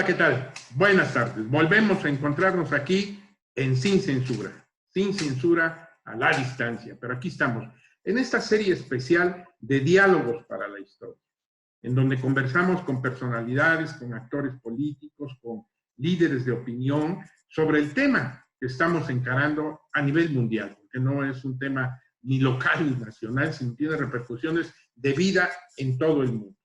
Hola, ¿qué tal? Buenas tardes. Volvemos a encontrarnos aquí en Sin Censura a la distancia. Pero aquí estamos, en esta serie especial de diálogos para la historia, en donde conversamos con personalidades, con actores políticos, con líderes de opinión sobre el tema que estamos encarando a nivel mundial, porque no es un tema ni local ni nacional, sino tiene repercusiones de vida en todo el mundo.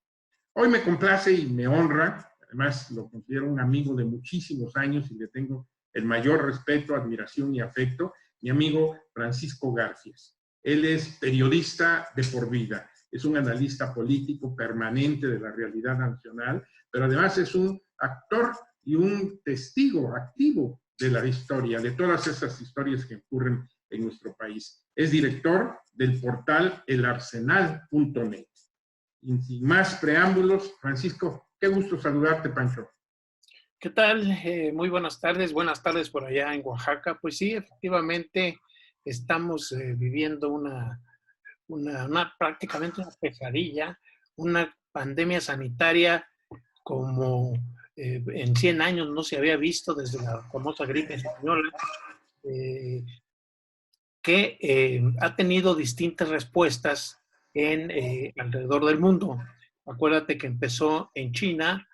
Hoy me complace y me honra, además lo considero un amigo de muchísimos años y le tengo el mayor respeto, admiración y afecto, mi amigo Francisco Garfias. Él es periodista de por vida, es un analista político permanente de la realidad nacional, pero además es un actor y un testigo activo de la historia, de todas esas historias que ocurren en nuestro país. Es director del portal elarsenal.net. Y sin más preámbulos, Francisco, qué gusto saludarte, Pancho. ¿Qué tal? Muy buenas tardes por allá en Oaxaca. Pues sí, efectivamente estamos viviendo prácticamente una pesadilla, una pandemia sanitaria como en 100 años no se había visto desde la famosa gripe española, que ha tenido distintas respuestas alrededor del mundo. Acuérdate que empezó en China.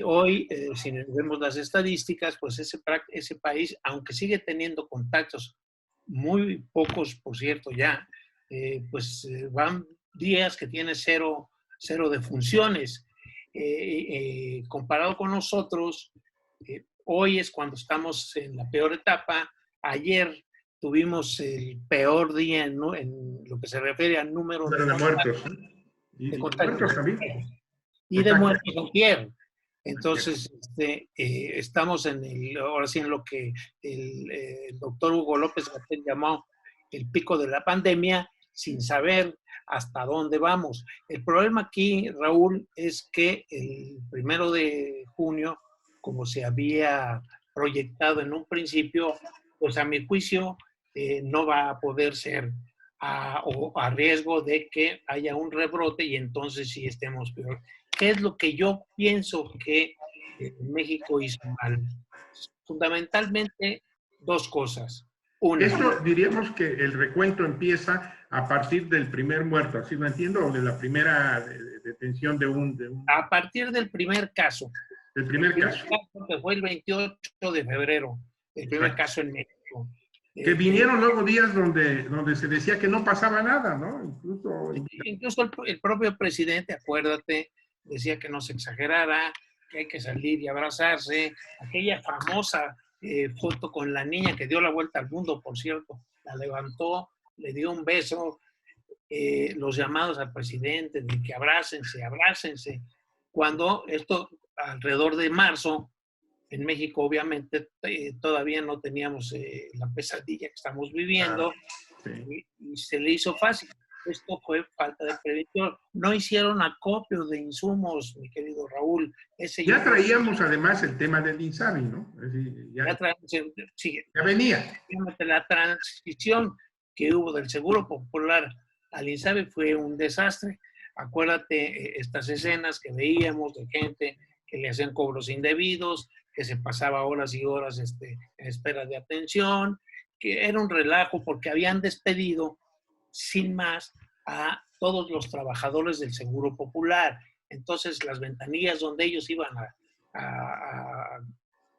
Hoy, si vemos las estadísticas, pues ese país, aunque sigue teniendo contactos, muy pocos, por cierto, ya, van días que tiene cero defunciones. Comparado con nosotros, hoy es cuando estamos en la peor etapa. Ayer tuvimos el peor día en lo que se refiere al número de muertos. De muertos también. Y de muertos antier. Entonces, estamos ahora sí en lo que el doctor Hugo López-Gatell llamó el pico de la pandemia, sin saber hasta dónde vamos. El problema aquí, Raúl, es que el 1 de junio, como se había proyectado en un principio, pues a mi juicio no va a poder ser a riesgo de que haya un rebrote y entonces sí estemos peor. ¿Qué es lo que yo pienso que México hizo mal? Fundamentalmente, dos cosas. Una. Esto diríamos que el recuento empieza a partir del primer muerto, ¿así lo entiendo? ¿O de la primera detención de un... A partir del primer caso. El primer caso. Que fue el 28 de febrero. El primer caso en México. Que vinieron luego días donde se decía que no pasaba nada, ¿no? Incluso el propio presidente, acuérdate, decía que no se exagerara, que hay que salir y abrazarse. Aquella famosa foto con la niña que dio la vuelta al mundo, por cierto, la levantó, le dio un beso, los llamados al presidente de que abrácense. Cuando esto, alrededor de marzo, en México obviamente todavía no teníamos la pesadilla que estamos viviendo, y se le hizo fácil. Esto fue falta de prevención. No hicieron acopio de insumos, mi querido Raúl. Ya traíamos además el tema del INSABI, ¿no? Es decir, ya venía. La transición que hubo del Seguro Popular al INSABI fue un desastre. Acuérdate estas escenas que veíamos de gente que le hacían cobros indebidos, que se pasaba horas y horas en espera de atención, que era un relajo porque habían despedido sin más a todos los trabajadores del Seguro Popular. Entonces, las ventanillas donde ellos iban a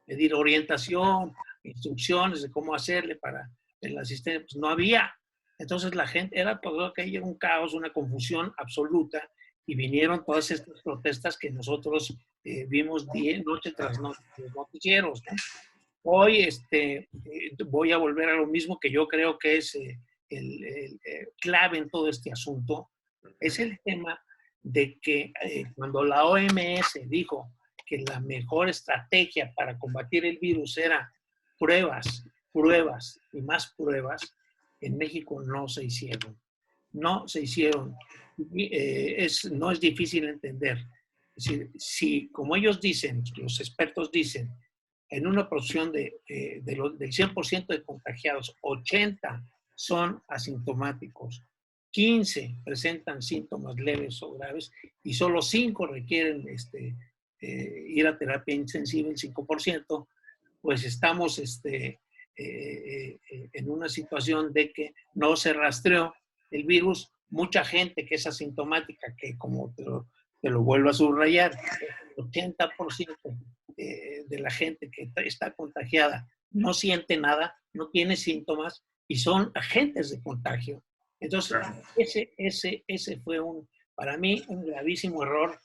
pedir orientación, instrucciones de cómo hacerle para el asistente, pues no había. Entonces, la gente, era todo aquello un caos, una confusión absoluta, y vinieron todas estas protestas que nosotros vimos noche tras noche en los noticieros, ¿no? Hoy voy a volver a lo mismo que yo creo que es el clave en todo este asunto, es el tema de que cuando la OMS dijo que la mejor estrategia para combatir el virus era pruebas y más pruebas, en México no se hicieron. No se hicieron. No es difícil entender. Es decir, si, como ellos dicen, los expertos dicen, en una porción del 100% de contagiados, 80 son asintomáticos, 15 presentan síntomas leves o graves y solo 5 requieren ir a terapia intensiva el 5%, pues estamos en una situación de que no se rastreó el virus. Mucha gente que es asintomática, que como te lo vuelvo a subrayar, el 80% de la gente que está contagiada no siente nada, no tiene síntomas y son agentes de contagio. Entonces, ese fue para mí un gravísimo error.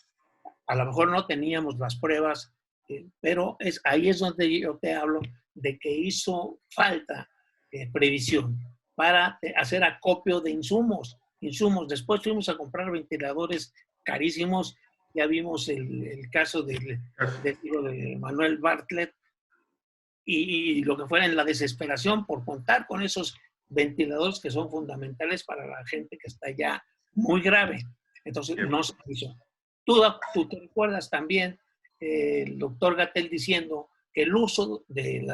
A lo mejor no teníamos las pruebas, pero ahí es donde yo te hablo de que hizo falta previsión para hacer acopio de insumos. Después fuimos a comprar ventiladores carísimos. Ya vimos el caso de Manuel Bartlett y lo que fue en la desesperación por contar con esos ventiladores que son fundamentales para la gente que está ya muy grave. Entonces, no se hizo. Tú te recuerdas también el doctor Gatell diciendo que el uso del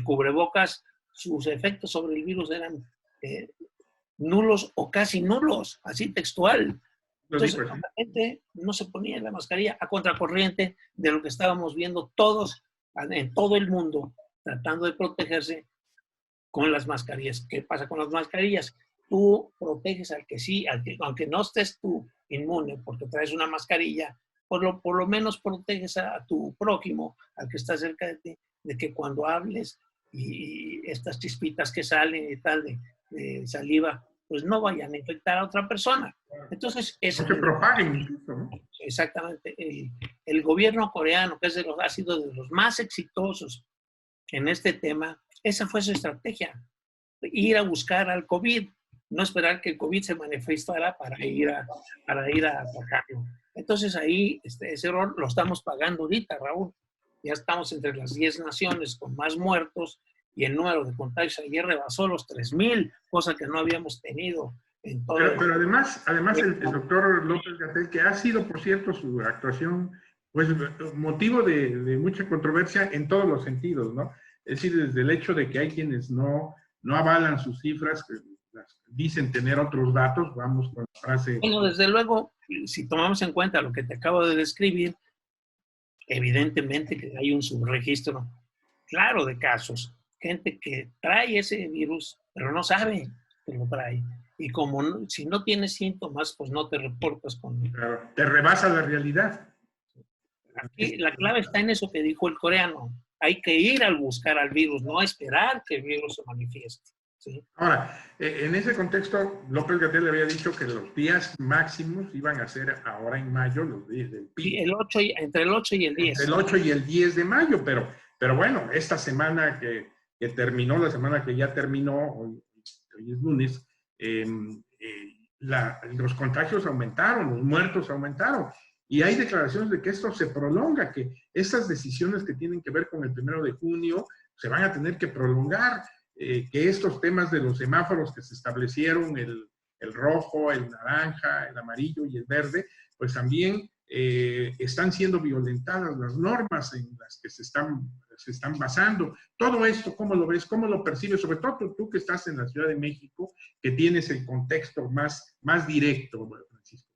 cubrebocas, sus efectos sobre el virus eran nulos o casi nulos, así textual. Entonces, la gente no se ponía la mascarilla a contracorriente de lo que estábamos viendo todos en todo el mundo, tratando de protegerse con las mascarillas. ¿Qué pasa con las mascarillas? Tú proteges al que sí, aunque no estés tú inmune porque traes una mascarilla, por lo menos proteges a tu prójimo, al que está cerca de ti, de que cuando hables y estas chispitas que salen y tal de saliva, pues no vayan a infectar a otra persona. Entonces, no se propaguen incluso, ¿no? Exactamente. El gobierno coreano, que ha sido de los más exitosos en este tema, esa fue su estrategia, ir a buscar al COVID, no esperar que el COVID se manifestara para ir a atacarlo. Entonces ahí ese error lo estamos pagando ahorita, Raúl. Ya estamos entre las 10 naciones con más muertos y el número de contagios ayer rebasó los 3,000, cosa que no habíamos tenido en todo pero además el doctor López-Gatell, que ha sido, por cierto, su actuación, pues motivo de mucha controversia en todos los sentidos, ¿no? Es decir, desde el hecho de que hay quienes no avalan sus cifras, que dicen tener otros datos, vamos con la frase. Bueno, desde luego, si tomamos en cuenta lo que te acabo de describir, evidentemente que hay un subregistro claro de casos. Gente que trae ese virus, pero no sabe que lo trae. Y como si no tienes síntomas, pues no te reportas con... Claro, te rebasa la realidad. Aquí la clave está en eso que dijo el coreano. Hay que ir al buscar al virus, no esperar que el virus se manifieste. ¿Sí? Ahora, en ese contexto, López-Gatell le había dicho que los días máximos iban a ser ahora en mayo, los días del pico. Sí, entre el 8 y el 10. Entre el 8 y el 10 de mayo, pero bueno, esta semana que terminó, la semana que ya terminó, hoy es lunes, los contagios aumentaron, los muertos aumentaron. Y hay declaraciones de que esto se prolonga, que estas decisiones que tienen que ver con el 1 de junio se van a tener que prolongar, que estos temas de los semáforos que se establecieron, el rojo, el naranja, el amarillo y el verde, pues también están siendo violentadas las normas en las que se están basando. Todo esto, ¿cómo lo ves? ¿Cómo lo percibes? Sobre todo tú que estás en la Ciudad de México, que tienes el contexto más directo, Francisco.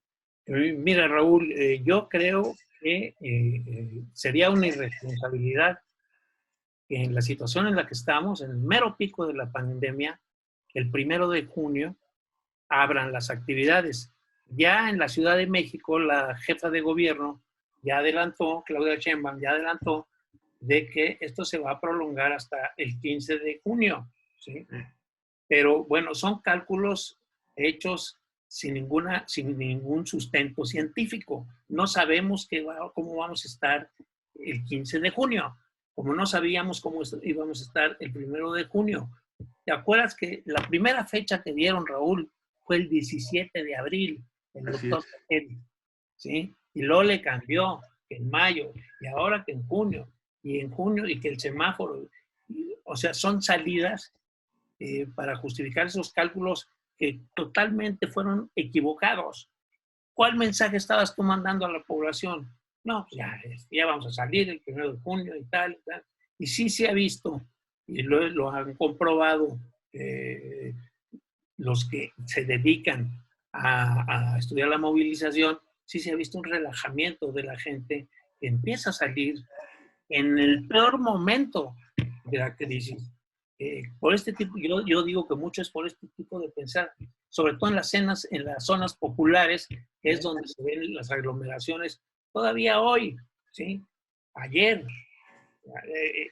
Mira, Raúl, yo creo que sería una irresponsabilidad que en la situación en la que estamos, en el mero pico de la pandemia, el 1 de junio, abran las actividades. Ya en la Ciudad de México, la jefa de gobierno ya adelantó, Claudia Sheinbaum ya adelantó, de que esto se va a prolongar hasta el 15 de junio. ¿Sí? Pero bueno, son cálculos hechos sin ningún sustento científico. No sabemos cómo vamos a estar el 15 de junio, como no sabíamos cómo íbamos a estar el 1 de junio. ¿Te acuerdas que la primera fecha que dieron, Raúl, fue el 17 de abril, el doctor Gatell, ¿sí? Y luego le cambió, que en mayo, y ahora que en junio, y que el semáforo, o sea, son salidas para justificar esos cálculos que totalmente fueron equivocados. ¿Cuál mensaje estabas tú mandando a la población? No, ya vamos a salir el 1 de junio y tal. Y sí se ha visto, y lo han comprobado los que se dedican a estudiar la movilización, sí se ha visto un relajamiento de la gente que empieza a salir en el peor momento de la crisis. Por este tipo, yo digo que mucho es por este tipo de pensar, sobre todo en las zonas populares, que es donde se ven las aglomeraciones todavía hoy, ¿sí? Ayer.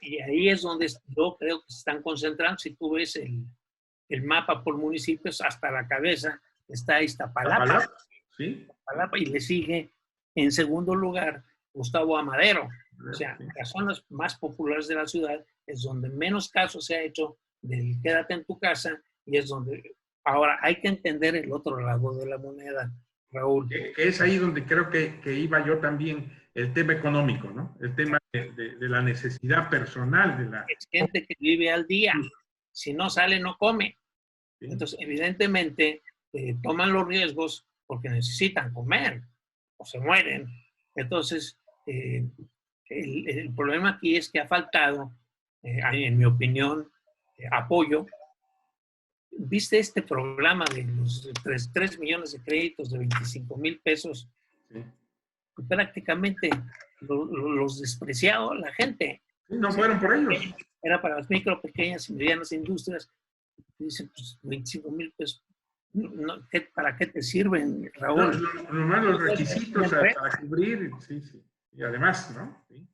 Y ahí es donde yo creo que se están concentrando. Si tú ves el mapa por municipios, hasta la cabeza está Iztapalapa, ¿Sí? y le sigue en segundo lugar Gustavo Amadero. O sea, las zonas más populares de la ciudad es donde menos caso se ha hecho del quédate en tu casa, y es donde ahora hay que entender el otro lado de la moneda, Raúl. Que es ahí donde creo que iba yo también, el tema económico, ¿no? El tema de la necesidad personal de la... Es gente que vive al día. Si no sale, no come. ¿Sí? Entonces, evidentemente, toman los riesgos porque necesitan comer o se mueren. Entonces, el problema aquí es que ha faltado, en mi opinión, apoyo. ¿Viste este programa de los 3 millones de créditos de 25,000 pesos? Sí. Prácticamente los despreciado la gente. Sí, no fueron por ellos. Era para las micro, pequeñas y medianas industrias. Dicen, pues 25,000 pesos. No, ¿para qué te sirven, Raúl? Nomás los requisitos para cubrir, sí, sí. Y además, ¿no? ¿Sí?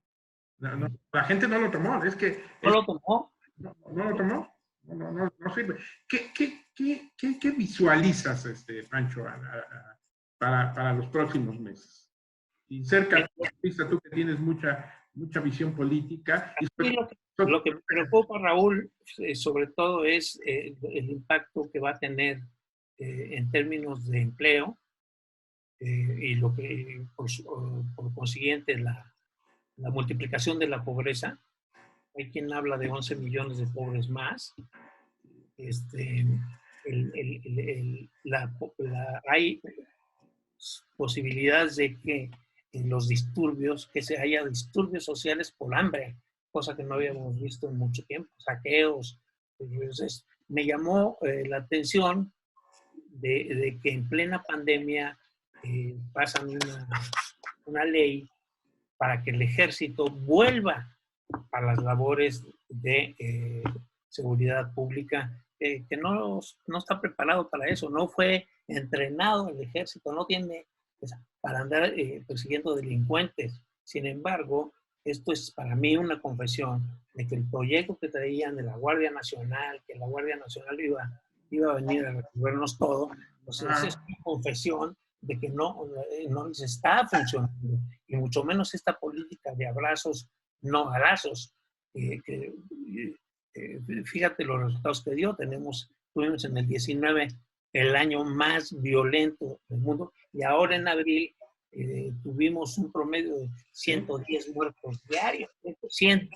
No, la gente no lo tomó, es que... ¿No lo tomó? No lo tomó, no sirve. ¿Qué visualizas, Pancho, para los próximos meses? Y cerca, tú que tienes mucha visión política. Lo que me preocupa, Raúl, sobre todo es el impacto que va a tener en términos de empleo, y lo que, por consiguiente, la multiplicación de la pobreza. Hay quien habla de 11 millones de pobres más. Hay posibilidades de que en los disturbios, que se haya disturbios sociales por hambre, cosa que no habíamos visto en mucho tiempo, saqueos. Entonces, me llamó la atención de que en plena pandemia pasan una ley para que el ejército vuelva a las labores de seguridad pública, que no está preparado para eso, no fue entrenado el ejército, no tiene para andar persiguiendo delincuentes. Sin embargo, esto es para mí una confesión de que el proyecto que traían de la Guardia Nacional, que la Guardia Nacional iba a venir a resolvernos todo, entonces es una confesión de que no les está funcionando, y mucho menos esta política de abrazos, no balazos. Fíjate los resultados que dio. Tuvimos en el 19 el año más violento del mundo, y ahora en abril tuvimos un promedio de 110 muertos diarios, 100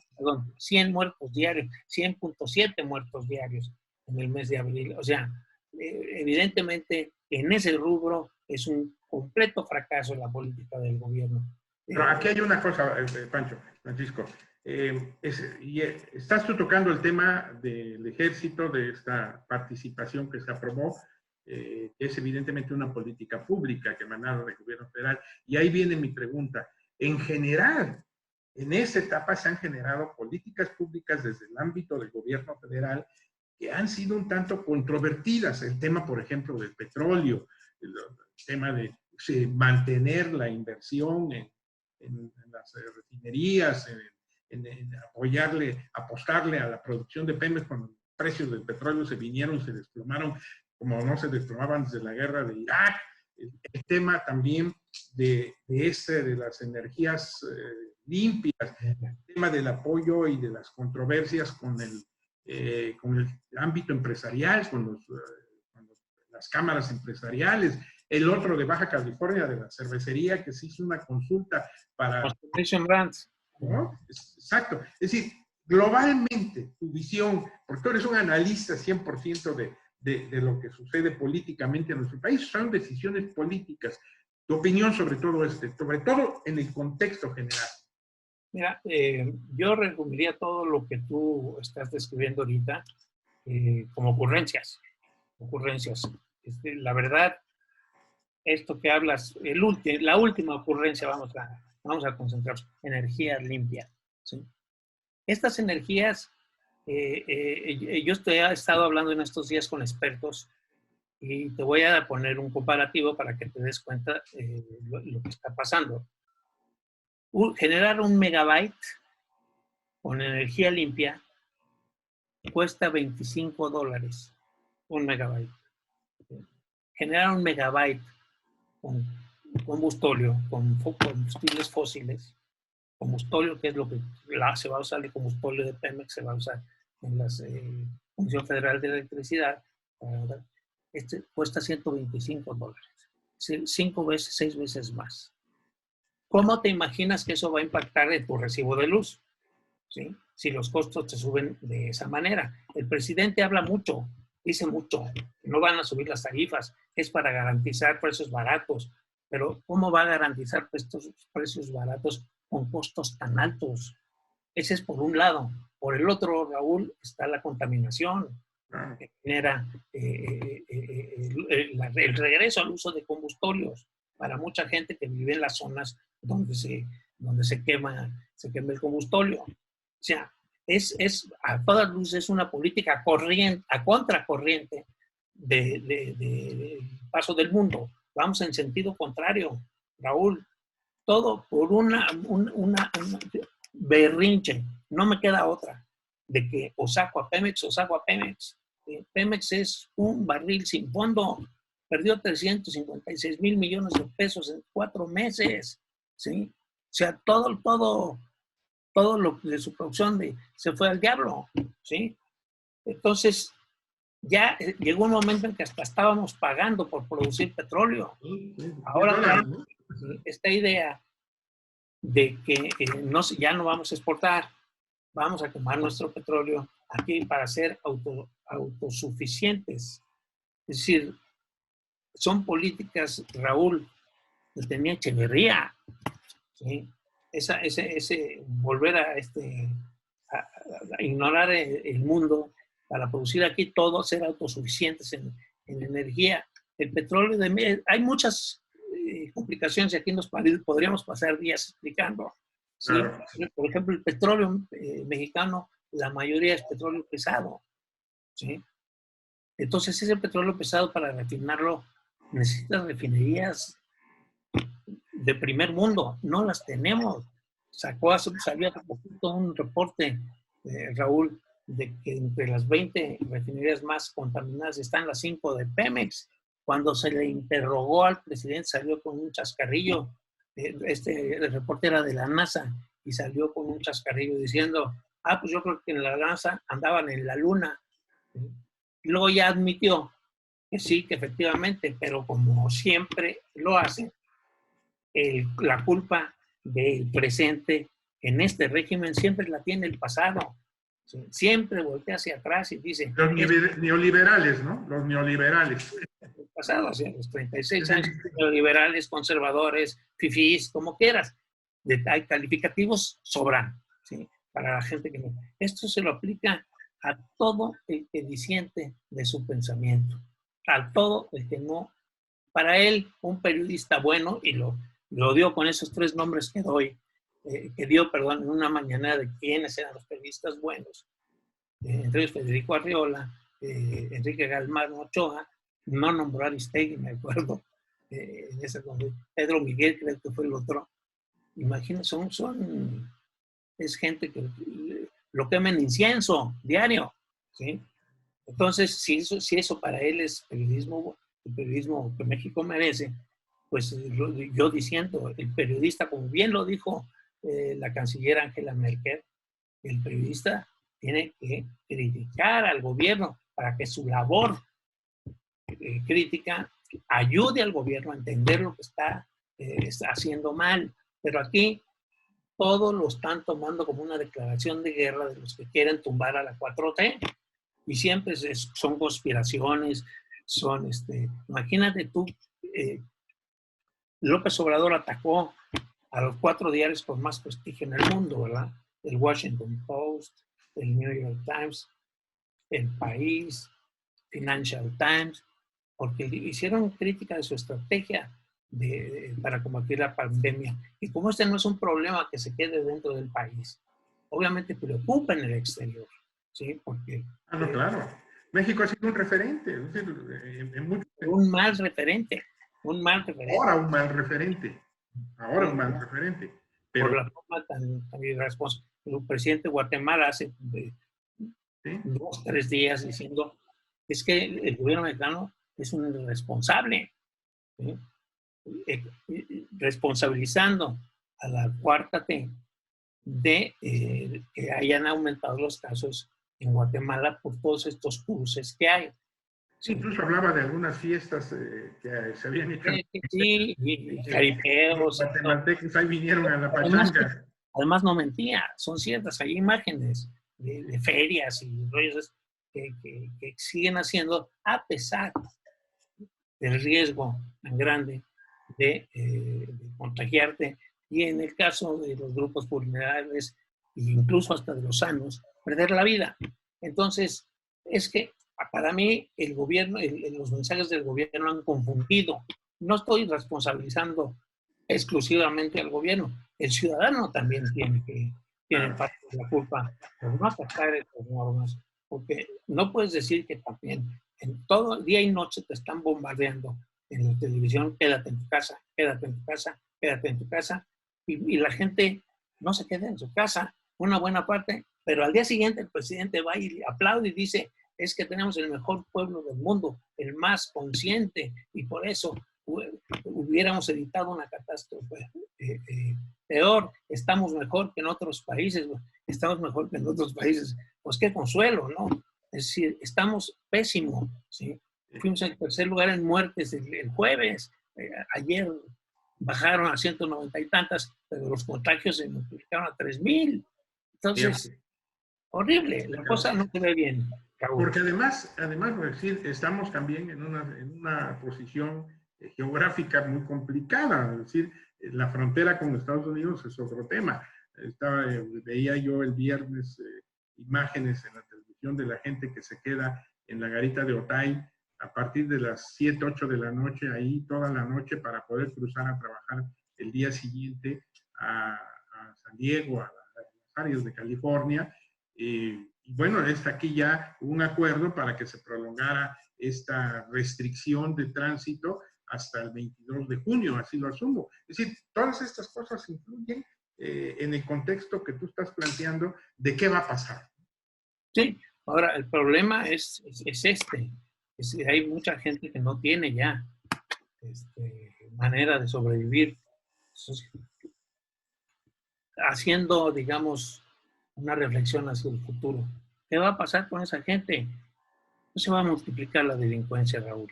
muertos diarios, 100.7 muertos diarios en el mes de abril. O sea, evidentemente en ese rubro es un completo fracaso la política del gobierno. Pero aquí hay una cosa, Pancho, Francisco. Estás tú tocando el tema del ejército, de esta participación que se aprobó, que es evidentemente una política pública que emanaba del gobierno federal. Y ahí viene mi pregunta. En general, en esa etapa se han generado políticas públicas desde el ámbito del gobierno federal que han sido un tanto controvertidas. El tema, por ejemplo, del petróleo, el tema de mantener la inversión en las refinerías, en apostarle a la producción de Pemex cuando los precios del petróleo se desplomaron como no se desplomaban desde la guerra de Irak. El tema también de las energías limpias, el tema del apoyo y de las controversias con el ámbito empresarial, con las cámaras empresariales. El otro de Baja California, de la cervecería, que se hizo una consulta para... Constellation Brands. ¿No? Exacto. Es decir, globalmente, tu visión, porque tú eres un analista 100% de lo que sucede políticamente en nuestro país, son decisiones políticas. Tu opinión sobre todo sobre todo en el contexto general. Mira, yo resumiría todo lo que tú estás describiendo ahorita como ocurrencias. La verdad, esto que hablas, la última ocurrencia, vamos a concentrarnos, energía limpia. ¿Sí? Estas energías, yo he estado hablando en estos días con expertos y te voy a poner un comparativo para que te des cuenta lo que está pasando. Generar un megabyte con energía limpia cuesta $25, un megabyte. Generar un megabyte con combustóleo, con combustibles fósiles, combustóleo, que es lo que se va a usar, el combustóleo de Pemex se va a usar en la Comisión Federal de Electricidad, cuesta $125, 5 veces, 6 veces más. ¿Cómo te imaginas que eso va a impactar en tu recibo de luz? ¿Sí? Si los costos te suben de esa manera. El presidente habla mucho, dice mucho, que no van a subir las tarifas, es para garantizar precios baratos, pero ¿cómo va a garantizar estos precios baratos con costos tan altos? Ese es por un lado. Por el otro, Raúl, está la contaminación, que genera el regreso al uso de combustóleos para mucha gente que vive en las zonas donde se quema el combustóleo. O sea, es a todas luces una política a contracorriente del paso del mundo. Vamos en sentido contrario, Raúl. Todo por una berrinche. No me queda otra de que o saco a Pemex o saco a Pemex. Pemex es un barril sin fondo. Perdió 356 millones de pesos en 4 meses. ¿Sí? O sea, todo lo de su producción se fue al diablo. ¿Sí? Entonces, ya llegó un momento en que hasta estábamos pagando por producir petróleo. Ahora, esta idea de que ya no vamos a exportar, vamos a quemar nuestro petróleo aquí para ser autosuficientes. Es decir, son políticas, Raúl, que tenía Echeverría. ¿Sí? Ese volver a ignorar el mundo para producir aquí todo, ser autosuficientes en energía. El petróleo, hay muchas complicaciones y aquí podríamos pasar días explicando. ¿Sí? Claro. Por ejemplo, el petróleo mexicano, la mayoría es petróleo pesado. ¿Sí? Entonces, ese petróleo pesado, para refinarlo, necesita refinerías de primer mundo. No las tenemos. Salió hace poquito un reporte, Raúl, de que entre las 20 refinerías más contaminadas están las 5 de Pemex. Cuando se le interrogó al presidente, salió con un chascarrillo. El reporte era de la NASA y salió con un chascarrillo diciendo, pues yo creo que en la NASA andaban en la luna. Y luego ya admitió que sí, que efectivamente, pero como siempre lo hacen, la culpa del presente en este régimen siempre la tiene el pasado. Siempre voltea hacia atrás y dice... Los neoliberales, ¿no? Los neoliberales. El pasado, o sea, los 36 años, neoliberales, conservadores, fifís, como quieras. Hay calificativos sobran, ¿sí? Para la gente que no... Esto se lo aplica a todo el que disiente de su pensamiento. A todo el que no... Para él, un periodista bueno, y lo dio con esos 3 nombres que dio, en una mañana de quiénes eran los periodistas buenos. Entre ellos Federico Arriola, Enrique Galmán Ochoa, no nombró a Aristegui, me acuerdo, Pedro Miguel creo que fue el otro. Imagínense, es gente que lo queman incienso diario, ¿sí? Entonces, si eso para él es periodismo, el periodismo que México merece, pues yo diciendo, el periodista, como bien lo dijo la canciller Angela Merkel, el periodista tiene que criticar al gobierno para que su labor crítica ayude al gobierno a entender lo que está haciendo mal. Pero aquí todos lo están tomando como una declaración de guerra de los que quieren tumbar a la 4T. Y siempre son conspiraciones, imagínate tú, López Obrador atacó a los 4 diarios con más prestigio en el mundo, ¿verdad? El Washington Post, el New York Times, El País, Financial Times. porque hicieron crítica de su estrategia para combatir la pandemia. Y como este no es un problema que se quede dentro del país, obviamente preocupa en el exterior, ¿sí? Porque Ah, no, claro. México ha sido un referente, es decir, en muchos un mal referente, un mal referente. ahora un mal referente, ahora un mal referente. Por Pero, la forma tan irresponsable. El presidente de Guatemala hace ¿sí? 2 o 3 días diciendo es que el gobierno mexicano es un irresponsable, ¿sí? Responsabilizando a la cuarta T de que hayan aumentado los casos en Guatemala por todos estos cruces que hay. Sí, incluso hablaba de algunas fiestas que se habían hecho. Sí, y caripeos. Los guatemaltecos ahí vinieron a la Además, pachanga. además no mentía, son ciertas, hay imágenes de ferias y rollos que siguen haciendo a pesar del riesgo tan grande de contagiarte y en el caso de los grupos vulnerables e incluso hasta de los sanos, perder la vida. Entonces, es que para mí el gobierno, los mensajes del gobierno han confundido. No estoy responsabilizando exclusivamente al gobierno. El ciudadano también tiene parte de la culpa por no acatar estas normas, porque no puedes decir que también en todo día y noche te están bombardeando en la televisión, quédate en tu casa, quédate en tu casa, quédate en tu casa, y la gente no se queda en su casa, una buena parte, pero al día siguiente el presidente va y aplaude y dice, es que tenemos el mejor pueblo del mundo, el más consciente, y por eso hubiéramos evitado una catástrofe peor, estamos mejor que en otros países, estamos mejor que en otros países, pues qué consuelo, ¿no? Es decir, estamos pésimos, ¿sí? Fuimos en tercer lugar en muertes el jueves, ayer bajaron a 190 y tantas, pero los contagios se multiplicaron a 3,000. Entonces, horrible, la cosa no se ve bien. Porque además, decir, estamos también en una posición geográfica muy complicada, es decir, la frontera con Estados Unidos es otro tema. Veía yo el viernes imágenes en la televisión de la gente que se queda en la garita de Otay a partir de las 7, 8 de la noche, ahí toda la noche para poder cruzar a trabajar el día siguiente a San Diego, a las áreas de California. Y bueno, aquí ya un acuerdo para que se prolongara esta restricción de tránsito hasta el 22 de junio, así lo asumo. Es decir, todas estas cosas influyen en el contexto que tú estás planteando de qué va a pasar. Sí, ahora el problema es este. Es que hay mucha gente que no tiene ya manera de sobrevivir. Entonces, haciendo, digamos, una reflexión hacia el futuro. ¿Qué va a pasar con esa gente? No se va a multiplicar la delincuencia, Raúl.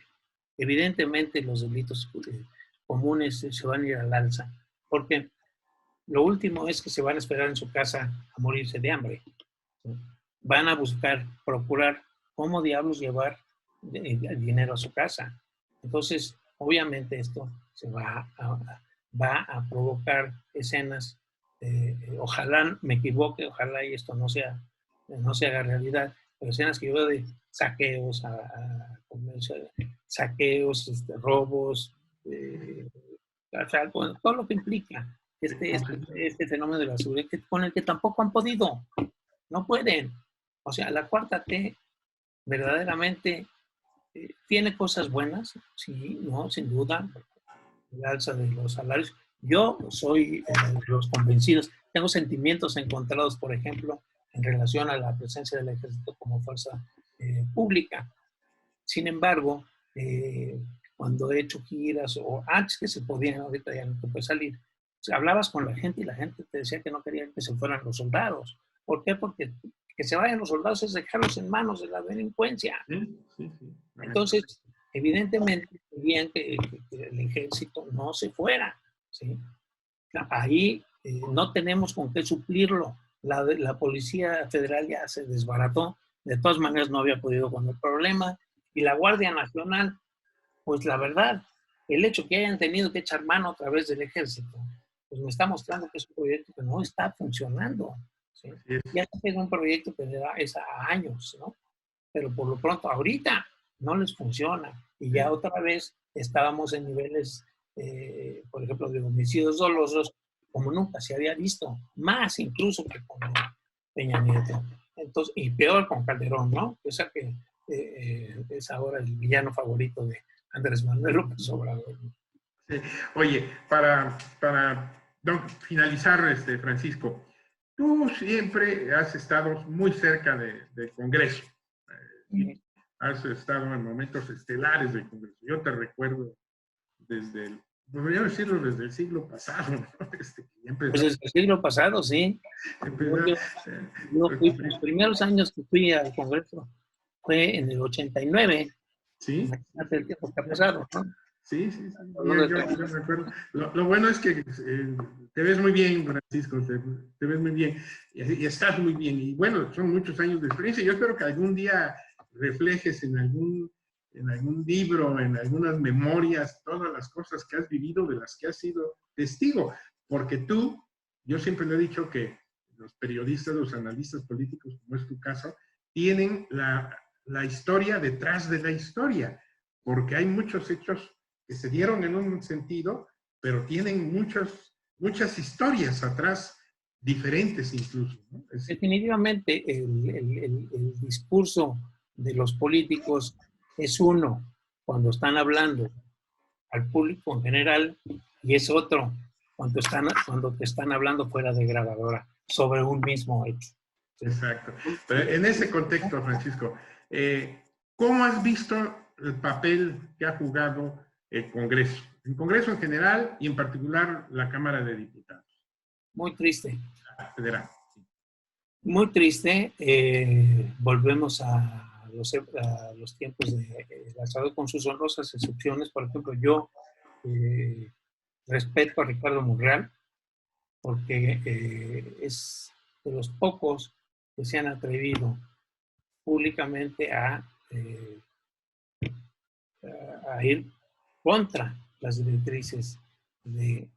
Evidentemente los delitos comunes se van a ir al alza, porque lo último es que se van a esperar en su casa a morirse de hambre. Van a buscar, procurar cómo diablos llevar dinero a su casa. Entonces, obviamente esto se va a provocar escenas. Ojalá me equivoque, ojalá y esto no se haga realidad, pero escenas que yo veo de saqueos, saqueos, robos, todo lo que implica este fenómeno de la seguridad, con el que tampoco han podido, no pueden. O sea, la cuarta T verdaderamente tiene cosas buenas, sí, no, sin duda, el alza de los salarios. Yo soy de los convencidos, tengo sentimientos encontrados, por ejemplo, en relación a la presencia del ejército como fuerza pública. Sin embargo, cuando he hecho giras o antes que se podían, ahorita ya no te puede salir, hablabas con la gente y la gente te decía que no querían que se fueran los soldados. ¿Por qué? Porque que se vayan los soldados es dejarlos en manos de la delincuencia. Sí. Entonces, evidentemente, querían que el ejército no se fuera, ¿sí? Ahí no tenemos con qué suplirlo. La Policía Federal ya se desbarató, de todas maneras no había podido con el problema, y la Guardia Nacional, pues la verdad, el hecho que hayan tenido que echar mano a través del ejército, pues me está mostrando que es un proyecto que no está funcionando, ¿sí? Ya es un proyecto que es a años, ¿no? Pero por lo pronto ahorita no les funciona. Y ya otra vez estábamos en niveles, por ejemplo, de homicidios dolosos, como nunca se había visto, más incluso que con Peña Nieto. Entonces, y peor con Calderón, ¿no? O sea que es ahora el villano favorito de Andrés Manuel López Obrador. Sí. Oye, para finalizar, Francisco, tú siempre has estado muy cerca del Congreso. Sí. Has estado en momentos estelares del Congreso. Yo te recuerdo desde podría decirlo desde el siglo pasado, ¿no? Pues desde el siglo pasado, sí. Yo fui, los primeros años que fui al Congreso fue en el 89. Sí. Imagínate el tiempo que ha pasado, ¿no? Sí. Yo me acuerdo. Lo bueno es que te ves muy bien, Francisco, te ves muy bien y estás muy bien. Y bueno, son muchos años de experiencia. Yo espero que algún día reflejes en algún libro, en algunas memorias, todas las cosas que has vivido, de las que has sido testigo. Porque yo siempre le he dicho que los periodistas, los analistas políticos, como es tu caso, tienen la historia detrás de la historia. Porque hay muchos hechos que se dieron en un sentido, pero tienen muchas historias atrás, diferentes incluso, ¿no? Definitivamente el discurso de los políticos es uno cuando están hablando al público en general y es otro cuando te están hablando fuera de grabadora sobre un mismo hecho. Exacto. Pero en ese contexto, Francisco, ¿cómo has visto el papel que ha jugado el Congreso? El Congreso en general y en particular la Cámara de Diputados. Muy triste. Federal. Muy triste. Volvemos a los tiempos de la salud con sus honrosas excepciones. Por ejemplo, yo respeto a Ricardo Monreal porque es de los pocos que se han atrevido públicamente a ir contra las directrices de,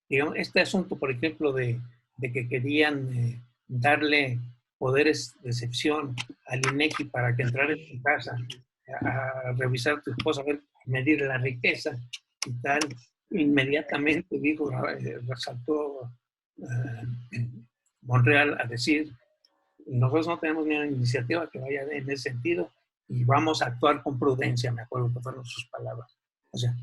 digamos, este asunto, por ejemplo, de que querían darle poderes de excepción al INEGI para que entrara en tu casa a revisar tu esposa, a ver, medir la riqueza y tal. Inmediatamente dijo, resaltó Monreal a decir, nosotros no tenemos ninguna iniciativa que vaya en ese sentido y vamos a actuar con prudencia, me acuerdo que fueron sus palabras. O sea,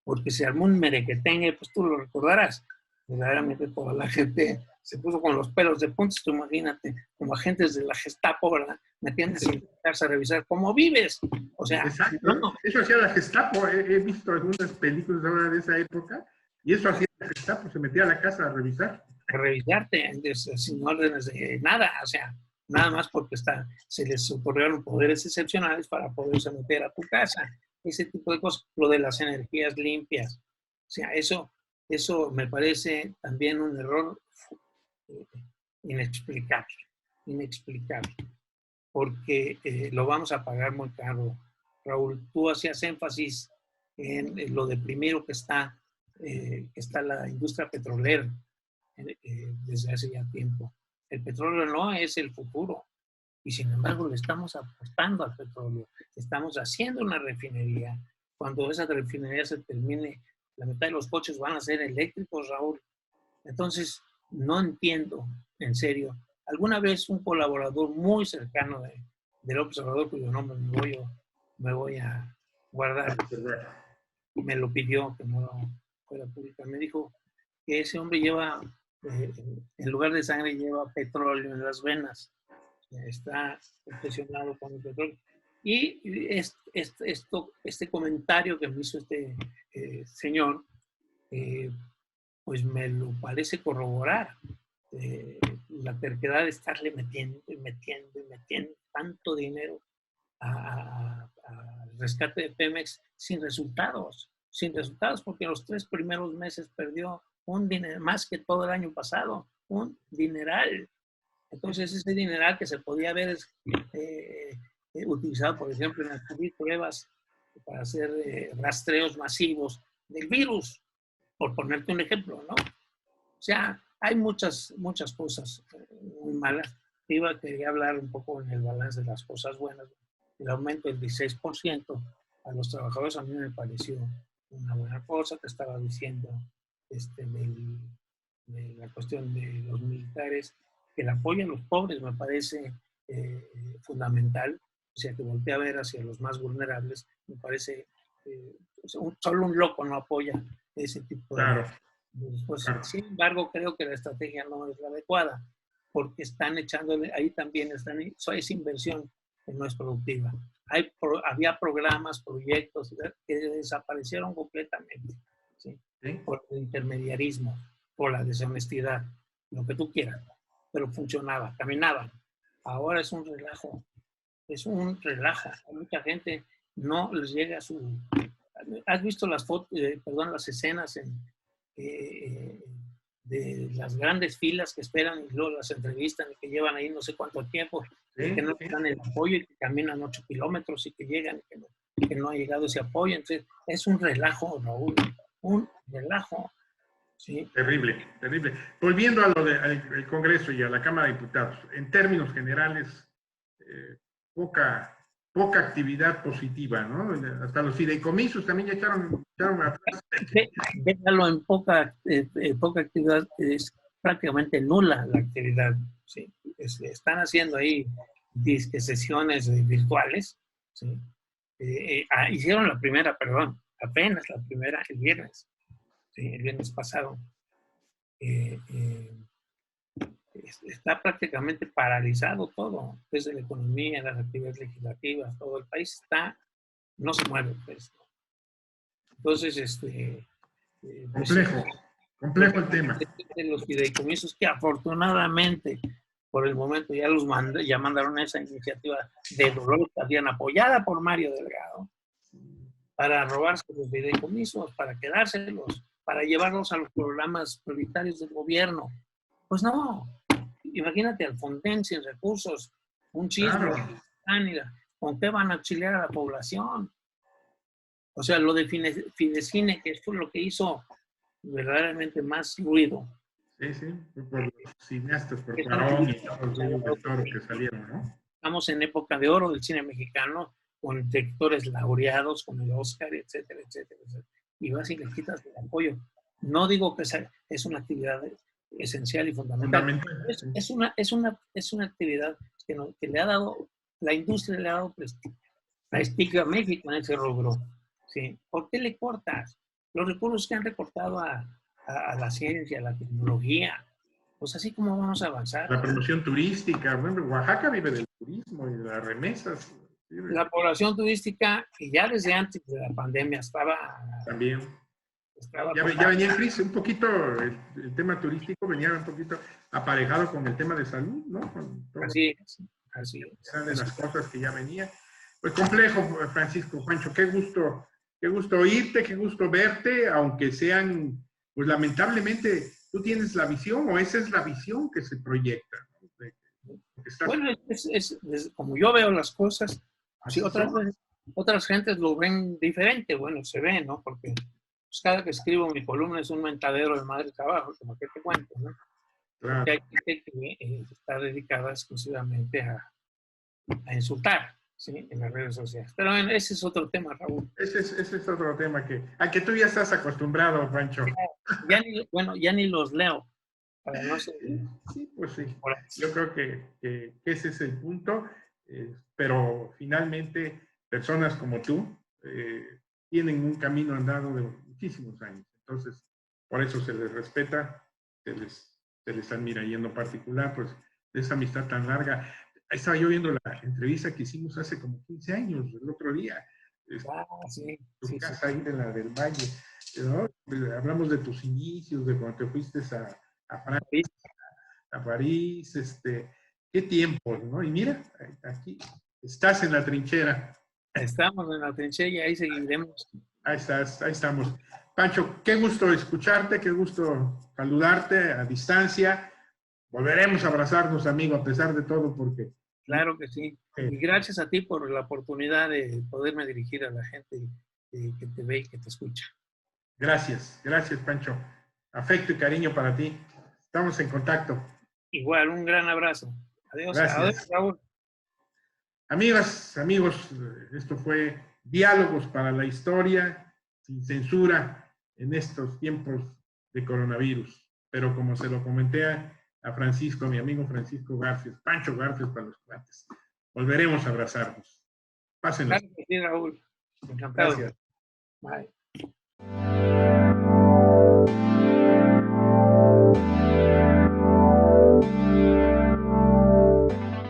porque se armó un merequetengue, pues tú lo recordarás. Verdaderamente toda la gente se puso con los pelos de punta, tú imagínate, como agentes de la Gestapo, ¿verdad? Metiéndose en casa a revisar cómo vives. O sea, exacto. No. Eso hacía la Gestapo. He visto algunas películas ahora de esa época y eso hacía la Gestapo, se metía a la casa a revisar. A revisarte sin órdenes de nada, o sea, nada más porque se les ocurrieron poderes excepcionales para poderse meter a tu casa. Ese tipo de cosas, lo de las energías limpias. O sea, eso me parece también un error inexplicable, porque lo vamos a pagar muy caro. Raúl, tú hacías énfasis en lo de primero que está la industria petrolera desde hace ya tiempo. El petróleo no es el futuro y sin embargo le estamos apostando al petróleo. Estamos haciendo una refinería. Cuando esa refinería se termine, la mitad de los coches van a ser eléctricos, Raúl. Entonces, no entiendo, en serio. Alguna vez un colaborador muy cercano del observador, cuyo nombre me voy a guardar, me lo pidió que no fuera pública. Me dijo que ese hombre lleva, en lugar de sangre, lleva petróleo en las venas. Está obsesionado con el petróleo. Y este comentario que me hizo este señor, pues me lo parece corroborar. La terquedad de estarle metiendo tanto dinero al rescate de Pemex sin resultados, porque en los 3 primeros meses perdió un dinero, más que todo el año pasado, un dineral. Entonces ese dineral que se podía haber utilizado, por ejemplo, en hacer pruebas para hacer rastreos masivos del virus, por ponerte un ejemplo, ¿no? O sea, hay muchas cosas muy malas. Quería hablar un poco en el balance de las cosas buenas. El aumento del 16% a los trabajadores a mí me pareció una buena cosa. Te estaba diciendo de la cuestión de los militares, que el apoyo a los pobres me parece fundamental, o sea, que voltea a ver hacia los más vulnerables, me parece, solo un loco no apoya ese tipo Claro, de pues, claro. sin embargo, creo que la estrategia no es la adecuada, porque están echándole, ahí también es inversión que no es productiva. Había programas, proyectos que desaparecieron completamente, ¿sí? ¿Sí? Por el intermediarismo, por la deshonestidad, lo que tú quieras, pero funcionaba, caminaban. Ahora es un relajo, es un relajo. A mucha gente no les llega a su... ¿Has visto las fotos, las escenas de las grandes filas que esperan y luego las entrevistan y que llevan ahí no sé cuánto tiempo, Sí, que no sí. dan el apoyo y que caminan 8 kilómetros y que llegan y que no ha llegado ese apoyo? Entonces, es un relajo, Raúl, un relajo. Sí. Terrible, terrible. Volviendo a lo del Congreso y a la Cámara de Diputados, en términos generales, poca actividad positiva, ¿no? Hasta los fideicomisos también ya echaron atrás. Véalo en poca actividad, es prácticamente nula la actividad. ¿Sí? Están haciendo ahí sesiones virtuales. ¿Sí? Hicieron la primera, perdón, apenas la primera el viernes, ¿sí? El viernes pasado. Está prácticamente paralizado todo, desde la economía, las actividades legislativas, todo el país no se mueve. Pues. Entonces, Complejo el tema. Los fideicomisos que afortunadamente por el momento ya mandaron esa iniciativa de Dolores Padierna, apoyada por Mario Delgado, para robarse los fideicomisos, para quedárselos, para llevarlos a los programas prioritarios del gobierno. Pues no, imagínate al Fonden sin recursos, un chisme, Claro. ¿con qué van a auxiliar a la población? O sea, lo de Fidecine, que fue lo que hizo verdaderamente más ruido. Sí, sí, por los cineastas, por Cuarón y todos los Gallos de Toro que salieron, ¿no? Estamos en época de oro del cine mexicano, con directores laureados, con el Oscar, etcétera, etcétera, etcétera. Y vas y le quitas el apoyo. No digo que es una actividad esencial y fundamental. Es una actividad que le ha dado, la industria le ha dado prestigio a México en ese rubro. ¿Sí? ¿Por qué le cortas? Los recursos que han recortado a la ciencia, a la tecnología, pues así como vamos a avanzar. La promoción turística, bueno, Oaxaca vive del turismo y de las remesas. La población turística, que ya desde antes de la pandemia también. Ya venía en crisis, un poquito, el tema turístico venía un poquito aparejado con el tema de salud, ¿no? Así es. Eran de las cosas que ya venía. Pues complejo, Francisco, Juancho, qué gusto oírte, qué gusto verte, aunque sean, pues lamentablemente, tú tienes la visión, o esa es la visión que se proyecta, ¿no? Bueno, es como yo veo las cosas, si otras gentes lo ven diferente, bueno, se ve, ¿no? Porque pues, cada que escribo mi columna es un mentadero de madre trabajo, como que te cuento, ¿no? Claro. Porque hay gente que está dedicada exclusivamente a insultar, ¿sí? En las redes sociales. Pero ese es otro tema, Raúl. Ese es otro tema a que tú ya estás acostumbrado, Pancho. Ya ni los leo. Para no ser, sí, pues sí. Yo creo que ese es el punto, pero finalmente personas como tú tienen un camino andado de muchísimos años. Entonces, por eso se les respeta, se les admira, y en lo particular, pues, de esa amistad tan larga. Estaba yo viendo la entrevista que hicimos hace como 15 años, el otro día. Tu casa ahí de la del Valle, ¿no? Hablamos de tus inicios, de cuando te fuiste a París, qué tiempos, ¿no? Y mira, aquí estás en la trinchera. Estamos en la trinchera y ahí seguiremos. Ahí estamos. Pancho, qué gusto escucharte, qué gusto saludarte a distancia. Volveremos a abrazarnos, amigo, a pesar de todo, porque... Claro que sí. Y gracias a ti por la oportunidad de poderme dirigir a la gente que te ve y que te escucha. Gracias, Pancho. Afecto y cariño para ti. Estamos en contacto. Igual, un gran abrazo. Adiós. Gracias. Adiós, Raúl. Amigas, amigos, esto fue diálogos para la historia, sin censura en estos tiempos de coronavirus. Pero como se lo comenté a Francisco, mi amigo Francisco Garfias, Pancho Garfias para los cuates, volveremos a abrazarnos. Pásenlo. Claro que sí, Raúl. Encantado. Gracias. Bye.